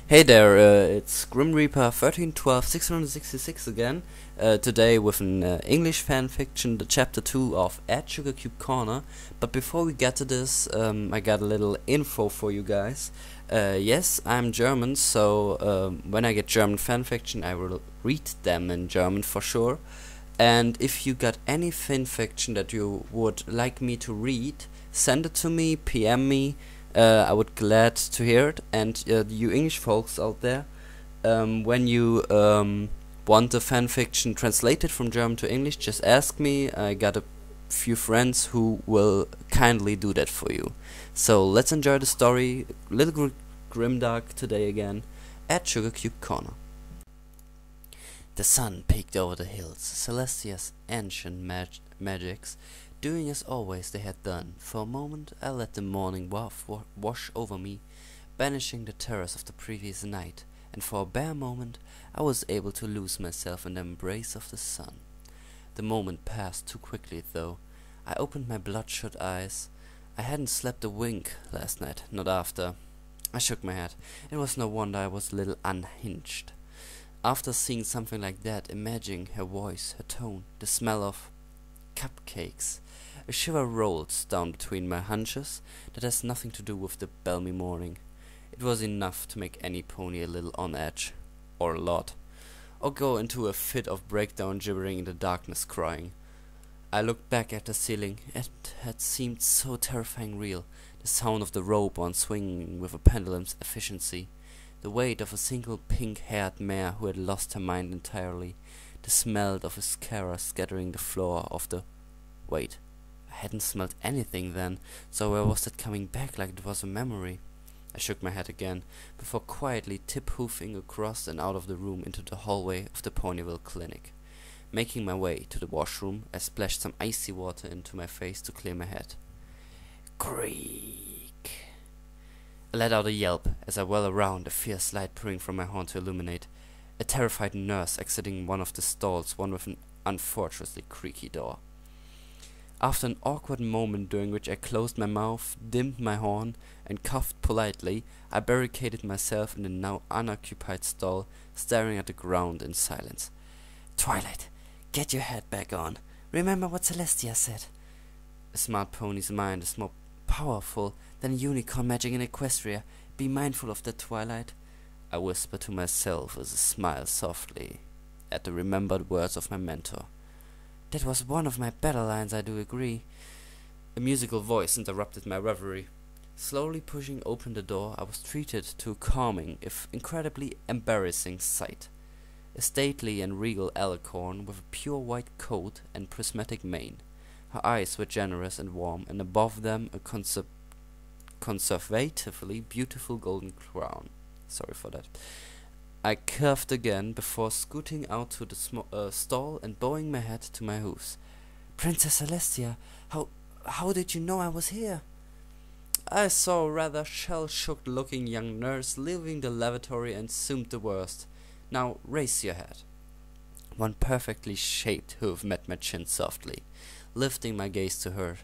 Hey there, it's Grim Reaper 1312 again. Today with an English fanfiction, the chapter 2 of at Sugarcube Corner. But before we get to this, I got a little info for you guys. Yes, I'm German, so when I get German fanfiction, I will read them in German for sure. And if you got any fanfiction that you would like me to read, send it to me, PM me. I would glad to hear it. And you English folks out there, when you want a fanfiction translated from German to English, just ask me. I got a few friends who will kindly do that for you. So let's enjoy the story. Little grimdark today again at Sugarcube Corner. The sun peeked over the hills, Celestia's ancient magics, doing as always they had done. For a moment I let the morning wash over me, banishing the terrors of the previous night, and for a bare moment I was able to lose myself in the embrace of the sun. The moment passed too quickly, though. I opened my bloodshot eyes. I hadn't slept a wink last night, not after. I shook my head. It was no wonder I was a little unhinged. After seeing something like that, imagining her voice, her tone, the smell of cupcakes, a shiver rolls down between my hunches that has nothing to do with the balmy morning. It was enough to make any pony a little on edge, or a lot, or go into a fit of breakdown, gibbering in the darkness, crying. I looked back at the ceiling. It had seemed so terrifying real, the sound of the rope on swinging with a pendulum's efficiency, the weight of a single pink-haired mare who had lost her mind entirely, the smell of a scara scattering the floor of the... Wait, I hadn't smelled anything then, so where was that coming back like it was a memory? I shook my head again, before quietly tip-hoofing across and out of the room into the hallway of the Ponyville Clinic. Making my way to the washroom, I splashed some icy water into my face to clear my head. Creak! I let out a yelp as I whirled around, a fierce light pouring from my horn to illuminate. A terrified nurse exiting one of the stalls, one with an unfortunately creaky door. After an awkward moment during which I closed my mouth, dimmed my horn, and coughed politely, I barricaded myself in the now unoccupied stall, staring at the ground in silence. Twilight, get your head back on. Remember what Celestia said. A smart pony's mind is more powerful than unicorn magic in Equestria. Be mindful of that, Twilight. I whispered to myself as I smiled softly at the remembered words of my mentor. That was one of my better lines, I do agree. A musical voice interrupted my reverie. Slowly pushing open the door, I was treated to a calming, if incredibly embarrassing, sight. A stately and regal alicorn with a pure white coat and prismatic mane. Her eyes were generous and warm, and above them a conservatively beautiful golden crown. Sorry for that. I coughed again before scooting out to the stall and bowing my head to my hooves. Princess Celestia, how did you know I was here? I saw a rather shell-shocked looking young nurse leaving the lavatory and assumed the worst. Now raise your head. One perfectly shaped hoof met my chin softly, lifting my gaze to her,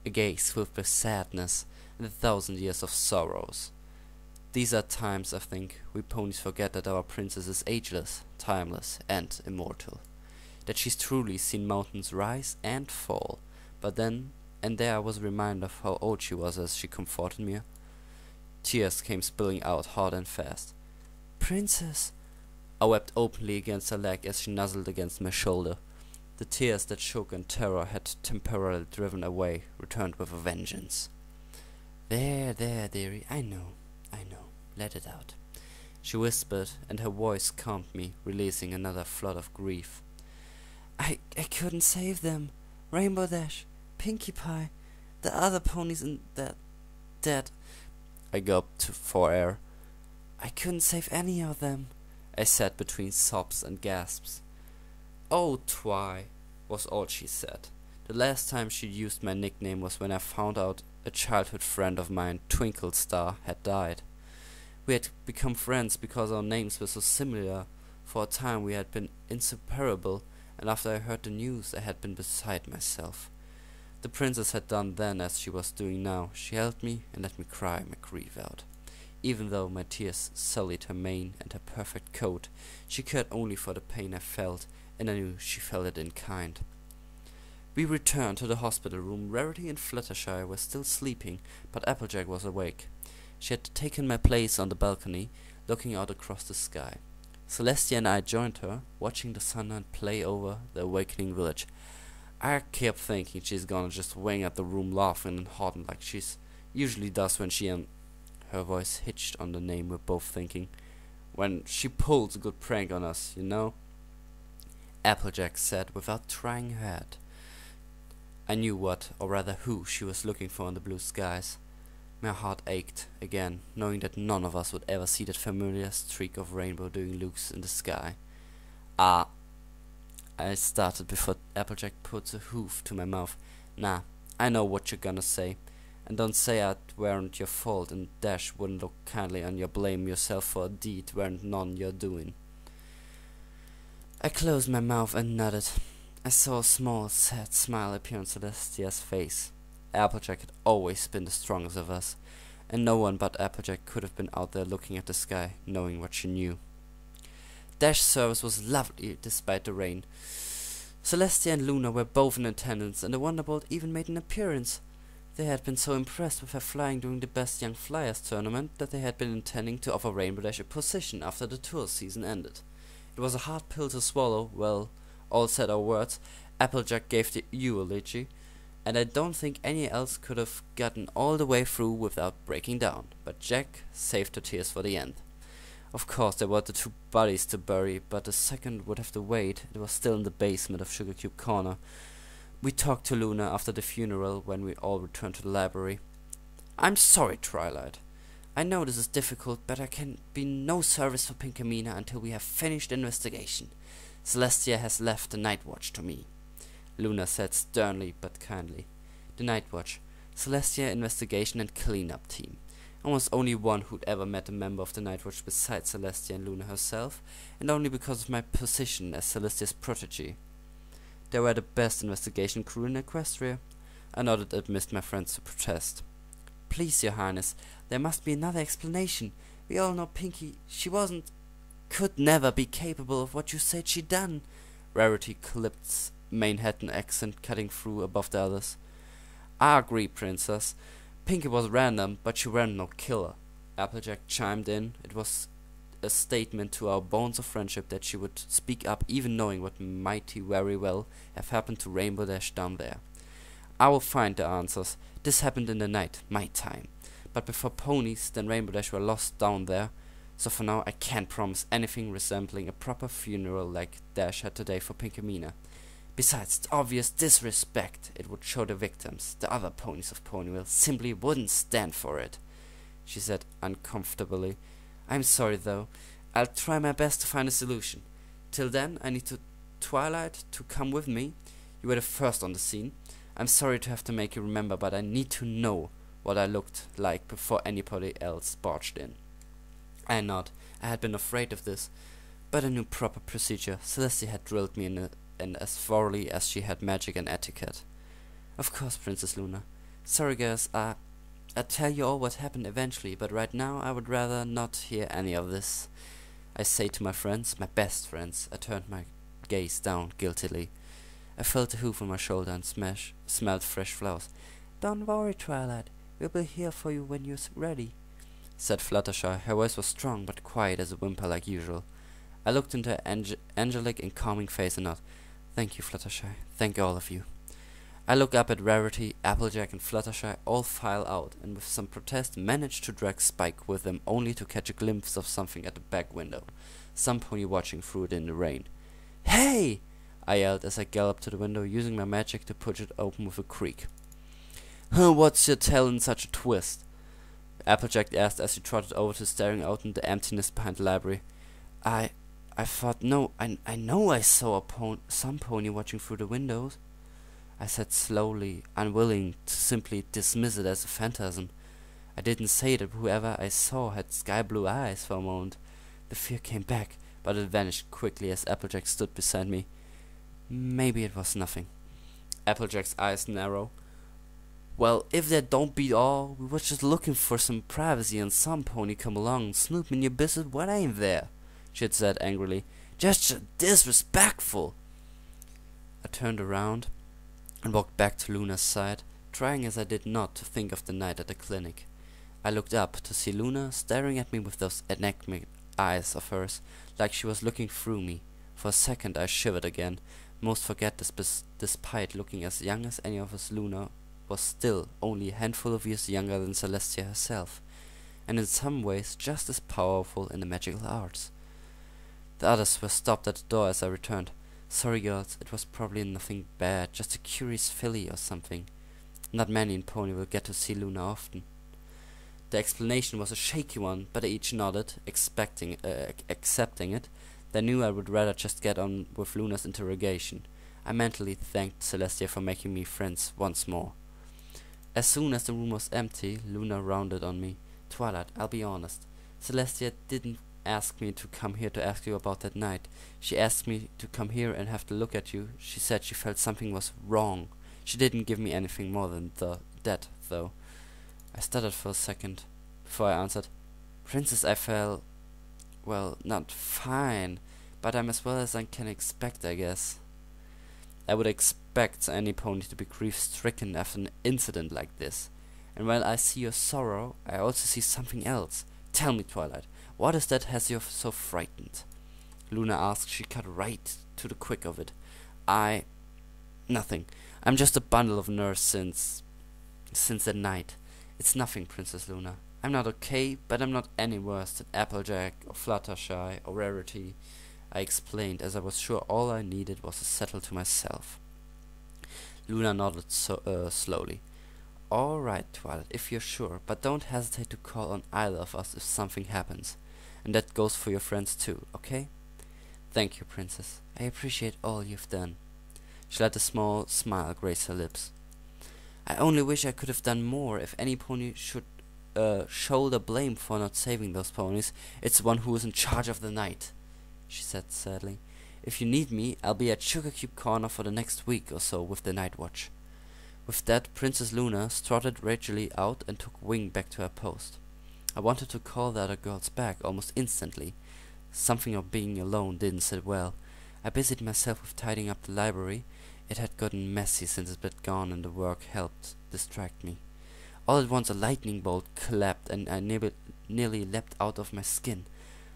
a gaze filled with sadness and 1,000 years of sorrows. These are times, I think, we ponies forget that our princess is ageless, timeless, and immortal. That she's truly seen mountains rise and fall. But then, and there I was reminded of how old she was as she comforted me. Tears came spilling out hard and fast. Princess! I wept openly against her leg as she nuzzled against my shoulder. The tears that shook and terror had temporarily driven away returned with a vengeance. There, dearie, I know. Let it out. She whispered, and her voice calmed me, releasing another flood of grief. I couldn't save them. Rainbow Dash, Pinkie Pie, the other ponies and that. I gulped for air. I couldn't save any of them, I said between sobs and gasps. Oh, Twi, was all she said. The last time she used my nickname was when I found out a childhood friend of mine, Twinkle Star, had died. We had become friends because our names were so similar. For a time we had been inseparable, and after I heard the news I had been beside myself. The princess had done then as she was doing now. She held me and let me cry my grief out. Even though my tears sullied her mane and her perfect coat, she cared only for the pain I felt, and I knew she felt it in kind. We returned to the hospital room. Rarity and Fluttershy were still sleeping, but Applejack was awake. She had taken my place on the balcony, looking out across the sky. Celestia and I joined her, watching the sunlight play over the awakening village. I kept thinking she's gonna just wing at the room laughing and holding like she's usually does when she and her voice hitched on the name we're both thinking. When she pulls a good prank on us, you know? Applejack said without trying her head. I knew what, or rather who, she was looking for in the blue skies. My heart ached again, knowing that none of us would ever see that familiar streak of rainbow doing loops in the sky. I started before Applejack put a hoof to my mouth. Nah, I know what you're gonna say. And don't say it weren't your fault, and Dash wouldn't look kindly on your blame yourself for a deed weren't none your doing. I closed my mouth and nodded. I saw a small, sad smile appear on Celestia's face. Applejack had always been the strongest of us, and no one but Applejack could have been out there looking at the sky, knowing what she knew. Dash's service was lovely despite the rain. Celestia and Luna were both in attendance, and the Wonderbolt even made an appearance. They had been so impressed with her flying during the Best Young Flyers tournament that they had been intending to offer Rainbow Dash a position after the tour season ended. It was a hard pill to swallow. Well, all said our words, Applejack gave the eulogy, and I don't think any else could have gotten all the way through without breaking down, but Jack saved her tears for the end. Of course, there were the two bodies to bury, but the second would have to wait. It was still in the basement of Sugarcube Corner. We talked to Luna after the funeral when we all returned to the library. I'm sorry, Twilight. I know this is difficult, but I can be no service for Pinkamena until we have finished the investigation. Celestia has left the Night Watch to me, Luna said sternly but kindly. The Night Watch, Celestia Investigation and Cleanup Team. I was only one who'd ever met a member of the Night Watch besides Celestia and Luna herself, and only because of my position as Celestia's protege. They were the best investigation crew in Equestria. I nodded amidst my friends to protest. Please, Your Highness, there must be another explanation. We all know Pinkie, she could never be capable of what you said she done. Rarity clipped Manhattan accent cutting through above the others. I agree, Princess. Pinkie was random, but she weren't no killer. Applejack chimed in. It was a statement to our bonds of friendship that she would speak up even knowing what mighty very well have happened to Rainbow Dash down there. I will find the answers. This happened in the night, my time. But before ponies, then Rainbow Dash were lost down there. So for now I can't promise anything resembling a proper funeral like Dash had today for Pinkamena. Besides the obvious disrespect it would show the victims, the other ponies of Ponyville simply wouldn't stand for it, she said uncomfortably. I'm sorry though. I'll try my best to find a solution. Till then, I need Twilight to come with me. You were the first on the scene. I'm sorry to have to make you remember, but I need to know what I looked like before anybody else barged in. I nod. I had been afraid of this, but I knew proper procedure. Celestia had drilled me in as thoroughly as she had magic and etiquette. Of course, Princess Luna. Sorry, guys, I'll tell you all what happened eventually, but right now I would rather not hear any of this. I say to my friends, my best friends. I turned my gaze down guiltily. I felt a hoof on my shoulder and smelled fresh flowers. Don't worry, Twilight. We'll be here for you when you're ready, said Fluttershy. Her voice was strong but quiet as a whimper like usual. I looked into her angelic and calming face and nodded. Thank you, Fluttershy. Thank all of you. I look up at Rarity, Applejack and Fluttershy all file out, and with some protest managed to drag Spike with them only to catch a glimpse of something at the back window. Some pony watching through it in the rain. Hey! I yelled as I galloped to the window, using my magic to push it open with a creak. Huh, what's your tail in such a twist? Applejack asked as he trotted over to staring out into the emptiness behind the library. I thought, no, I know I saw some pony watching through the windows, I said slowly, unwilling to simply dismiss it as a phantasm. I didn't say that whoever I saw had sky-blue eyes for a moment. The fear came back, but it vanished quickly as Applejack stood beside me. Maybe it was nothing. Applejack's eyes narrowed. Well, if that don't beat all, we was just looking for some privacy and some pony come along snooping your business when I ain't there, she had said angrily. Just disrespectful. I turned around and walked back to Luna's side, trying as I did not to think of the night at the clinic. I looked up to see Luna staring at me with those enigmatic eyes of hers, like she was looking through me. For a second I shivered again, most forget this despite looking as young as any of us. Luna was still only a handful of years younger than Celestia herself, and in some ways just as powerful in the magical arts. The others were stopped at the door as I returned. Sorry girls, it was probably nothing bad, just a curious filly or something. Not many in Pony will get to see Luna often. The explanation was a shaky one, but they each nodded, accepting it. They knew I would rather just get on with Luna's interrogation. I mentally thanked Celestia for making me friends once more. As soon as the room was empty, Luna rounded on me. Twilight, I'll be honest. Celestia didn't ask me to come here to ask you about that night. She asked me to come here and have to look at you. She said she felt something was wrong. She didn't give me anything more than that, though. I stuttered for a second before I answered. Princess, I felt, well, not fine, but I'm as well as I can expect, I guess. I would expect any pony to be grief-stricken after an incident like this. And while I see your sorrow, I also see something else. Tell me, Twilight, what is that has you so frightened? Luna asked. She cut right to the quick of it. Nothing. I'm just a bundle of nerves since that night. It's nothing, Princess Luna. I'm not okay, but I'm not any worse than Applejack or Fluttershy or Rarity, I explained, as I was sure all I needed was to settle to myself. Luna nodded slowly. All right, Twilight, if you're sure, but don't hesitate to call on either of us if something happens. And that goes for your friends too, okay? Thank you, Princess. I appreciate all you've done. She let a small smile grace her lips. I only wish I could have done more. If any pony should shoulder blame for not saving those ponies, it's the one who is in charge of the night, she said sadly. If you need me, I'll be at Sugarcube Corner for the next week or so with the night watch. With that, Princess Luna strutted ragefully out and took wing back to her post. I wanted to call the other girls back almost instantly. Something of being alone didn't sit well. I busied myself with tidying up the library. It had gotten messy since it had gone, and the work helped distract me. All at once a lightning bolt clapped, and I nearly leapt out of my skin.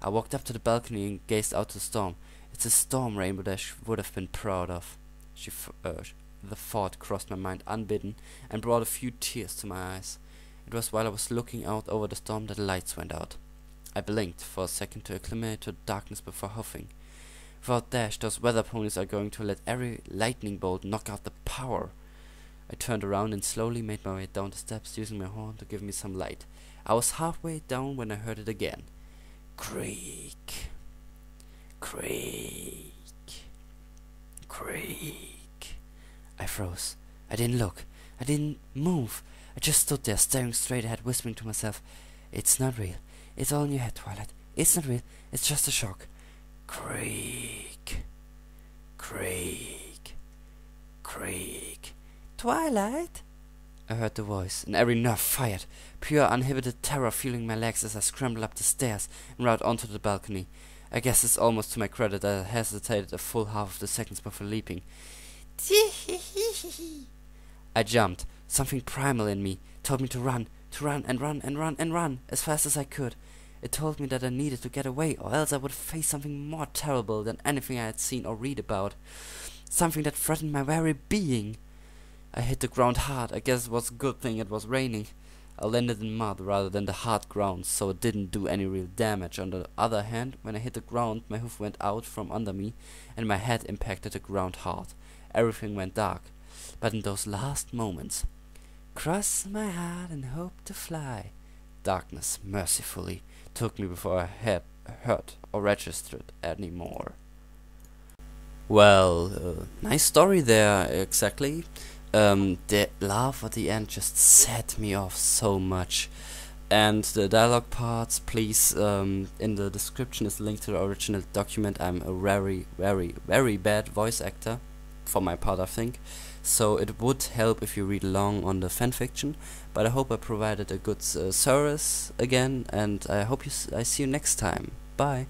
I walked up to the balcony and gazed out the storm. It's a storm Rainbow Dash would have been proud of. The thought crossed my mind unbidden and brought a few tears to my eyes. It was while I was looking out over the storm that the lights went out. I blinked for a second to acclimate to the darkness before huffing. Without Dash, those weather ponies are going to let every lightning bolt knock out the power. I turned around and slowly made my way down the steps, using my horn to give me some light. I was halfway down when I heard it again. Creak. Creak. Creak. I froze. I didn't look. I didn't move. I just stood there, staring straight ahead, whispering to myself, "It's not real. It's all in your head, Twilight. It's not real. It's just a shock." Creak. Creak. Creak. "Twilight?" I heard the voice, and every nerve fired. Pure uninhibited terror fueling my legs as I scrambled up the stairs and right onto the balcony. I guess it's almost to my credit that I hesitated a full half of the seconds before leaping. I jumped. Something primal in me told me to run and run as fast as I could. It told me that I needed to get away, or else I would face something more terrible than anything I had seen or read about. Something that threatened my very being. I hit the ground hard. I guess it was a good thing it was raining. I landed in mud rather than the hard ground, so it didn't do any real damage. On the other hand, when I hit the ground, my hoof went out from under me, and my head impacted the ground hard. Everything went dark. But in those last moments, cross my heart and hope to fly, darkness mercifully took me before I had hurt or registered any more. Well, nice story there, exactly. The laugh at the end just set me off so much. And the dialogue parts, please, in the description is a link to the original document. I'm a very, very, very bad voice actor, for my part, I think. so it would help if you read along on the fanfiction. But I hope I provided a good service again, and I hope I see you next time. Bye.